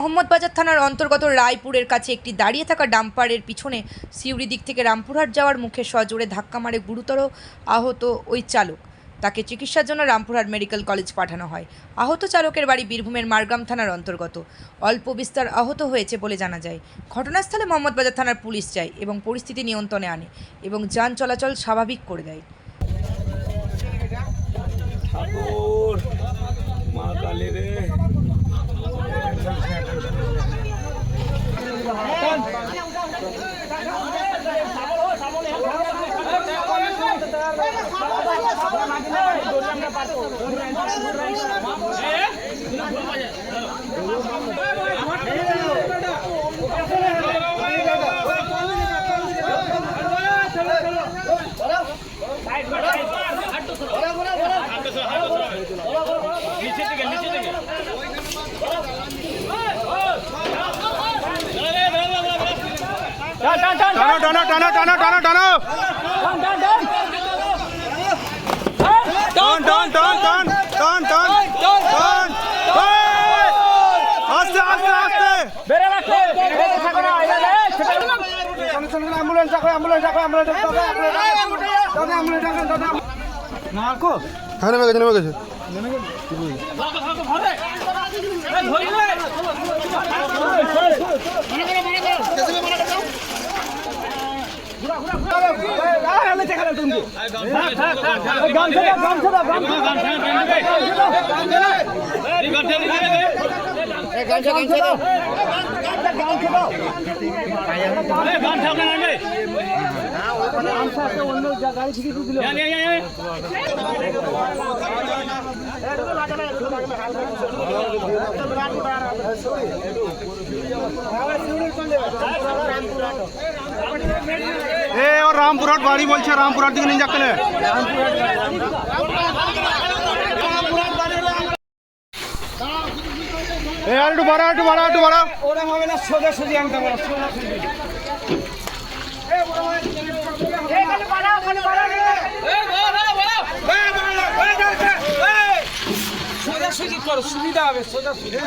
মোহাম্মদবাজার থানার অন্তর্গত রায়পুরের কাছে একটি দাঁড়িয়ে থাকা ডাম্পারের পিছনে সিউড়ি দিক থেকে রামপুরহাট যাওয়ার মুখে সজোরে ধাক্কা মারে গুরুতর আহত ওই চালক। তাকে চিকিৎসার জন্য রামপুরহাট মেডিকেল কলেজ পাঠানো হয়। আহত চালকের বাড়ি বীরভূমের মারগ্রাম থানার অন্তর্গত। অল্প বিস্তর আহত হয়েছে বলে জানা যায়। ঘটনাস্থলে মোহাম্মদবাজার থানার পুলিশ যায় এবং পরিস্থিতি নিয়ন্ত্রণে আনে এবং যান চলাচল স্বাভাবিক করে দেয়। और रामपुरहाट बाड़ी बोल रामपुरहाट दिखे नहीं जाते बड़ा सोजा सोजी সোজাসুজি করো, সুবিধা হবে। সোজাসুজি